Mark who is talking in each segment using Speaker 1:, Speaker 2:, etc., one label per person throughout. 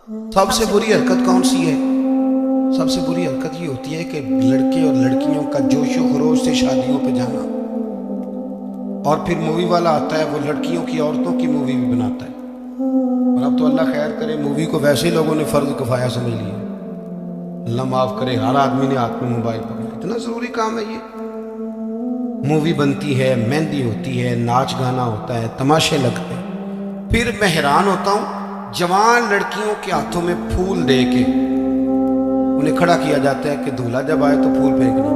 Speaker 1: سب سے بری حرکت کون سی ہے؟ سب سے بری حرکت یہ ہوتی ہے کہ لڑکے اور لڑکیوں کا جوش و خروش سے شادیوں پہ جانا، اور پھر مووی والا آتا ہے وہ لڑکیوں کی عورتوں کی مووی بھی بناتا ہے۔ اور اب تو اللہ خیر کرے، مووی کو ویسے لوگوں نے فرض کفایہ سمجھ لیا، اللہ معاف کرے، ہر آدمی نے ہاتھ میں موبائل پکڑا۔ اتنا ضروری کام ہے یہ؟ مووی بنتی ہے، مہندی ہوتی ہے، ناچ گانا ہوتا ہے، تماشے لگتے ہیں۔ پھر میں حیران ہوتا ہوں، جوان لڑکیوں کے ہاتھوں میں پھول دے کے انہیں کھڑا کیا جاتا ہے کہ دولہا جب آئے تو پھول پھینکنا۔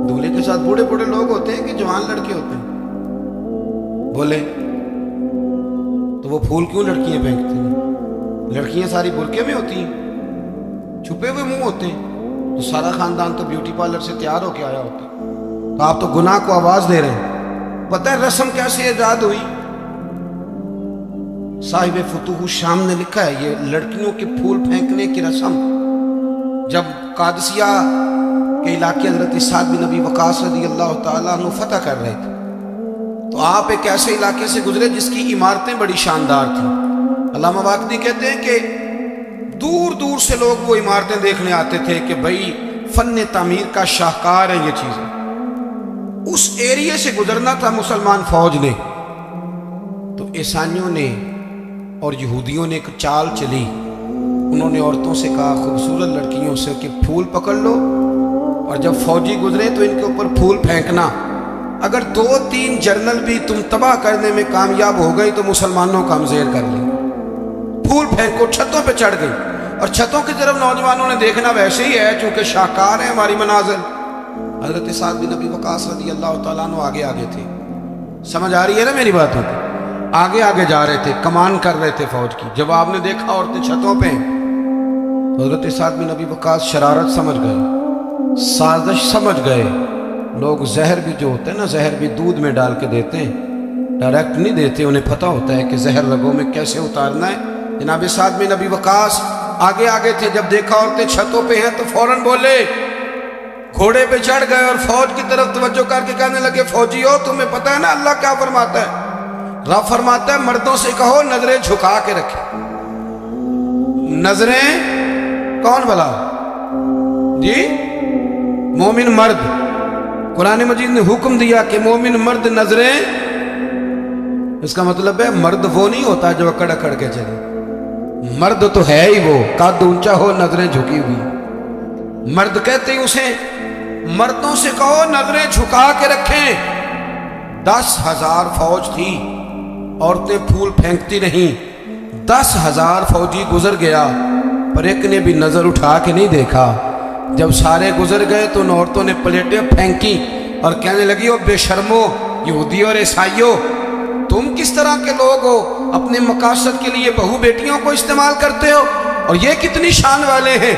Speaker 1: دولہے کے ساتھ بوڑھے بوڑھے لوگ ہوتے ہیں کہ جوان لڑکے ہوتے ہیں؟ بولے تو وہ پھول کیوں لڑکیاں پھینکتی ہیں؟ لڑکیاں ساری برقعے میں ہوتی ہیں، چھپے ہوئے منہ ہوتے ہیں، تو سارا خاندان تو بیوٹی پارلر سے تیار ہو کے آیا ہوتا ہے، تو آپ تو گناہ کو آواز دے رہے ہیں۔ پتہ ہے رسم کیسے ایجاد ہوئی؟ صاحب فتوح الشام نے لکھا ہے یہ لڑکیوں کے پھول پھینکنے کی رسم جب قادسیہ کے علاقے حضرت سعد بن ابی وقاص رضی اللہ تعالیٰ عنہ فتح کر رہے تھے، تو آپ ایک ایسے علاقے سے گزرے جس کی عمارتیں بڑی شاندار تھیں۔ علامہ واقدی کہتے ہیں کہ دور دور سے لوگ وہ عمارتیں دیکھنے آتے تھے کہ بھئی فن تعمیر کا شاہکار ہے یہ چیزیں۔ اس ایریے سے گزرنا تھا مسلمان فوج نے، تو عیسائیوں نے اور یہودیوں نے ایک چال چلی، انہوں نے عورتوں سے کہا خوبصورت لڑکیوں سے کہ پھول پکڑ لو، اور جب فوجی گزرے تو ان کے اوپر پھول پھینکنا، اگر 2-3 جرنل بھی تم تباہ کرنے میں کامیاب ہو گئی تو مسلمانوں کا ہم زیر کر لیں۔ پھول پھینکو، چھتوں پہ چڑھ گئی، اور چھتوں کی طرف نوجوانوں نے دیکھنا ویسے ہی ہے چونکہ شاہکار ہیں ہماری مناظر۔ حضرت سعد بن ابی وقاص رضی اللہ تعالیٰ عنہ آگے آگے تھے، سمجھ آ رہی ہے نا میری باتوں کو؟ آگے آگے جا رہے تھے، کمان کر رہے تھے فوج کی۔ جب آپ نے دیکھا عورتیں چھتوں پہ، تو حضرت سعد بن ابی وقاص شرارت سمجھ گئے، سازش سمجھ گئے۔ لوگ زہر بھی جو ہوتا ہے نا، زہر بھی دودھ میں ڈال کے دیتے ہیں، ڈائریکٹ نہیں دیتے، انہیں پتہ ہوتا ہے کہ زہر رگوں میں کیسے اتارنا ہے۔ جناب سعد بن ابی وقاص آگے آگے تھے، جب دیکھا عورتیں چھتوں پہ ہیں تو فوراً بولے، گھوڑے پہ چڑھ گئے اور فوج کی طرف توجہ کر کے کہنے لگے فوجی ہو، تمہیں پتہ ہے نا اللہ کیا فرماتا ہے؟ رب فرماتا ہے مردوں سے کہو نظریں جھکا کے رکھیں۔ نظریں کون بلا؟ جی مومن مرد۔ قرآن مجید نے حکم دیا کہ مومن مرد نظریں، اس کا مطلب ہے مرد وہ نہیں ہوتا جو اکڑ اکڑ کے چلے، مرد تو ہے ہی وہ قد اونچا ہو نظریں جھکی ہوئی۔ مرد کہتے ہیں اسے مردوں سے کہو نظریں جھکا کے رکھیں۔ 10,000 فوج تھی، عورتیں پھول پھینکتی رہیں، 10,000 فوجی گزر گیا پر ایک نے بھی نظر اٹھا کے نہیں دیکھا۔ جب سارے گزر گئے تو ان عورتوں نے پلیٹیں پھینکی اور کہنے لگی او بے شرمو یہودی اور عیسائیوں، تم کس طرح کے لوگ ہو، اپنے مقاصد کے لیے بہو بیٹیوں کو استعمال کرتے ہو، اور یہ کتنی شان والے ہیں،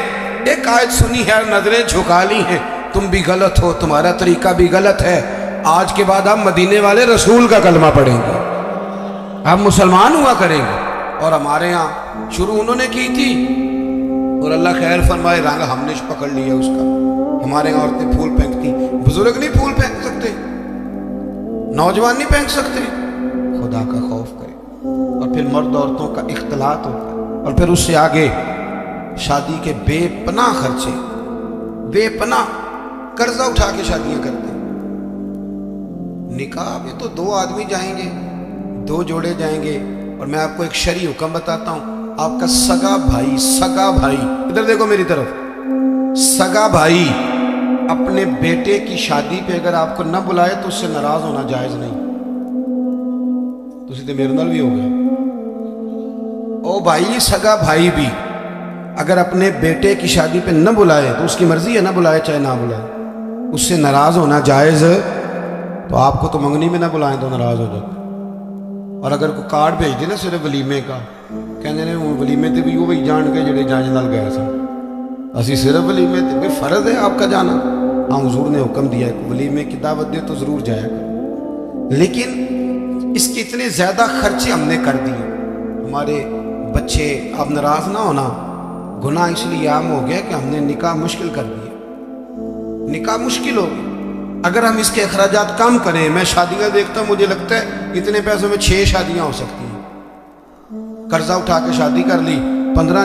Speaker 1: ایک آیت سنی ہے نظریں جھکا لی ہیں، تم بھی غلط ہو، تمہارا طریقہ بھی غلط ہے۔ آج کے بعد ہم مدینے والے رسول کا کلمہ پڑھیں گے، ہم مسلمان ہوا کریں گے۔ اور ہمارے ہاں شروع انہوں نے کی تھی، اور اللہ خیر فرمائے رنگ ہم نے پکڑ لیا اس کا۔ ہمارے یہاں عورتیں پھول پھینکتی، بزرگ نہیں پھول پھینک سکتے، نوجوان نہیں پھینک سکتے۔ خدا کا خوف کرے۔ اور پھر مرد عورتوں کا اختلاط ہوتا ہے، اور پھر اس سے آگے شادی کے بے پناہ خرچے، بے پناہ قرضہ اٹھا کے شادیاں کرتے ہیں۔ نکاح میں تو 2 آدمی جائیں گے، 2 جوڑے جائیں گے، اور میں آپ کو ایک شرعی حکم بتاتا ہوں، آپ کا سگا بھائی ادھر دیکھو میری طرف، سگا بھائی اپنے بیٹے کی شادی پہ اگر آپ کو نہ بلائے تو اس سے ناراض ہونا جائز نہیں۔ تو سیدھے میرے نال بھی ہو گیا، او بھائی سگا بھائی بھی اگر اپنے بیٹے کی شادی پہ نہ بلائے تو اس کی مرضی ہے، نہ بلائے چاہے نہ بلائے، اس سے ناراض ہونا جائز۔ تو آپ کو تو منگنی میں نہ بلائیں تو ناراض ہو جاتے۔ اور اگر کوئی کارڈ بھیج دے نا صرف ولیمے کا، کہنے نے ولیمے تے بھی وہی جان کے جڑے جانج نال گئے سن، اسی صرف ولیمے تے، بھئی فرض ہے آپ کا جانا، ہاں حضور نے حکم دیا ہے کہ ولیمے کی دعوت دے تو ضرور جایا کرو، لیکن اس کے اتنے زیادہ خرچے ہم نے کر دیے، ہمارے بچے اب ناراض نہ ہونا، گناہ اس لیے عام ہو گیا کہ ہم نے نکاح مشکل کر دیا، نکاح مشکل ہو گیا۔ اگر ہم اس کے اخراجات کم کریں، میں شادیاں دیکھتا ہوں مجھے لگتا ہے اتنے پیسوں میں 6 شادیاں ہو سکتی ہیں۔ قرضہ اٹھا کے شادی کر لی، 15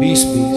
Speaker 1: 20-20।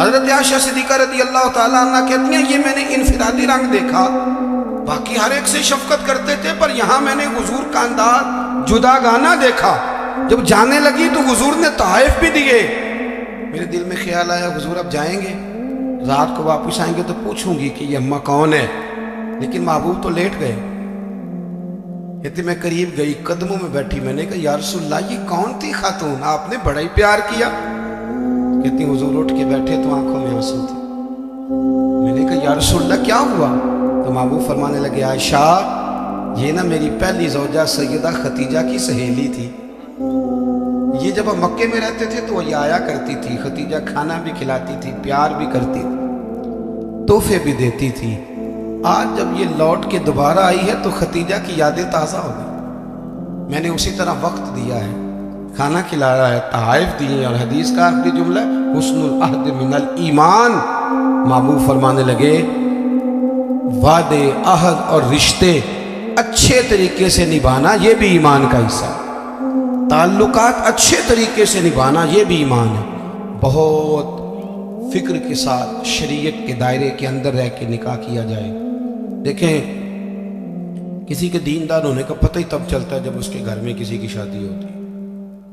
Speaker 1: حضرت عائشہ صدیقہ رضی اللہ تعالیٰ عنہ کہتی ہیں یہ میں نے انفرادی رنگ دیکھا، باقی ہر ایک سے شفقت کرتے تھے، پر یہاں میں نے حضور کا انداز جداگانہ دیکھا۔ جب جانے لگی تو حضور نے تحائف بھی دیے۔ میرے دل میں خیال آیا حضور اب جائیں گے، رات کو واپس آئیں گے تو پوچھوں گی کہ یہ اماں کون ہے، لیکن محبوب تو لیٹ گئے۔ کہتی میں قریب گئی، قدموں میں بیٹھی، میں نے کہا یا رسول اللہ یہ کون تھی خاتون، آپ نے بڑا ہی پیار کیا۔ کہتی حضور اٹھ کے بیٹھے تو آنکھوں میں آنسو تھے۔ میں نے کہا یا رسول اللہ کیا ہوا؟ تو محبوب فرمانے لگے عائشہ یہ نا میری پہلی زوجہ سیدہ خدیجہ کی سہیلی تھی، یہ جب ہم مکے میں رہتے تھے تو یہ آیا کرتی تھی، خدیجہ کھانا بھی کھلاتی تھی، پیار بھی کرتی تھی، تحفے بھی دیتی تھی۔ آج جب یہ لوٹ کے دوبارہ آئی ہے تو خدیجہ کی یادیں تازہ ہو گئی، میں نے اسی طرح وقت دیا ہے، کھانا کھلایا ہے، تحائف دیے، اور حدیث کا آخری جملہ حسن العہد من الایمان۔ محبوب فرمانے لگے وعدے، عہد اور رشتے اچھے طریقے سے نبھانا یہ بھی ایمان کا حصہ ہے، تعلقات اچھے طریقے سے نبھانا یہ بھی ایمان ہے۔ بہت فکر کے ساتھ شریعت کے دائرے کے اندر رہ کے نکاح کیا جائے۔ دیکھیں کسی کے دیندار ہونے کا پتہ ہی تب چلتا ہے جب اس کے گھر میں کسی کی شادی ہوتی ہے،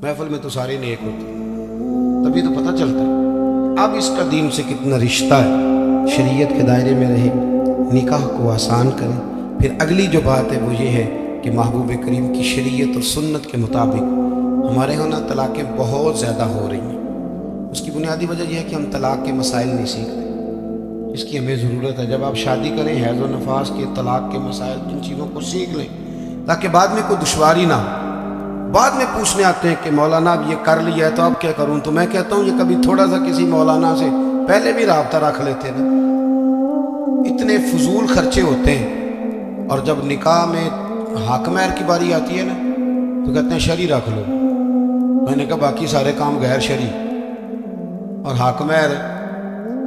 Speaker 1: محفل میں تو سارے نیک ہوتے ہیں، تبھی تو پتہ چلتا ہے اب اس کا دین سے کتنا رشتہ ہے۔ شریعت کے دائرے میں رہے، نکاح کو آسان کریں۔ پھر اگلی جو بات ہے وہ یہ ہے کہ محبوب کریم کی شریعت اور سنت کے مطابق ہمارے یہاں طلاقیں بہت زیادہ ہو رہی ہیں۔ اس کی بنیادی وجہ یہ ہے کہ ہم طلاق کے مسائل نہیں سیکھتے، اس کی ہمیں ضرورت ہے۔ جب آپ شادی کریں حیض و نفاس کے، طلاق کے مسائل، ان چیزوں کو سیکھ لیں تاکہ بعد میں کوئی دشواری نہ ہو۔ بعد میں پوچھنے آتے ہیں کہ مولانا اب یہ کر لیا ہے تو اب کیا کروں، تو میں کہتا ہوں یہ کبھی تھوڑا سا کسی مولانا سے پہلے بھی رابطہ رکھ لیتے نا، اتنے فضول خرچے ہوتے ہیں۔ اور جب نکاح میں حق مہر کی باری آتی ہے نا تو کہتے ہیں شرعی رکھ لو، میں نے کہا باقی سارے کام غیر شرعی، اور حق مہر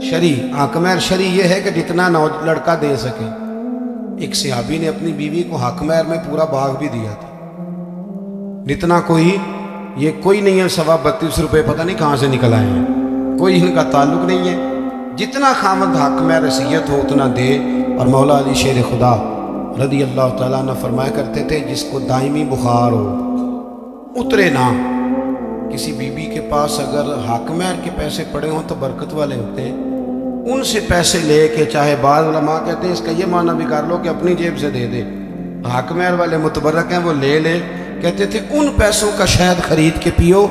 Speaker 1: شرعی۔ حق مہر شرعی یہ ہے کہ جتنا لڑکا دے سکے۔ ایک صحابی نے اپنی بیوی کو حق مہر میں پورا باغ بھی دیا تھا، جتنا کوئی یہ کوئی نہیں ہے 32.5 روپے پتہ نہیں کہاں سے نکل آئے ہیں، کوئی ان کا تعلق نہیں ہے، جتنا خامد حق مہر حیثیت ہو اتنا دے۔ اور مولا علی شیر خدا رضی اللہ تعالیٰ عنہ فرمایا کرتے تھے جس کو دائمی بخار ہو اترے نہ، کسی بیوی کے پاس اگر حق مہر کے پیسے پڑے ہوں تو برکت والے ہوتے ہیں، ان سے پیسے لے کے، چاہے بعض علماء کہتے ہیں اس کا یہ معنی بھی کر لو کہ اپنی جیب سے دے دے، حق مہر والے متبرک ہیں وہ لے لے، کہتے تھے ان پیسوں کا شہد خرید کے پیو،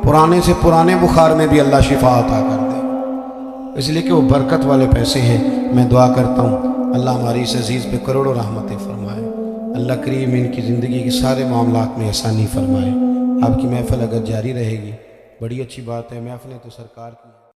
Speaker 1: پرانے سے پرانے بخار میں بھی اللہ شفا عطا کر دے، اس لیے کہ وہ برکت والے پیسے ہیں۔ میں دعا کرتا ہوں اللہ ہماری اس عزیز پہ کروڑوں رحمتیں فرمائے، اللہ کریم ان کی زندگی کے سارے معاملات میں آسانی فرمائے۔ آپ کی محفل اگر جاری رہے گی بڑی اچھی بات ہے، محفلیں تو سرکار کی ہیں۔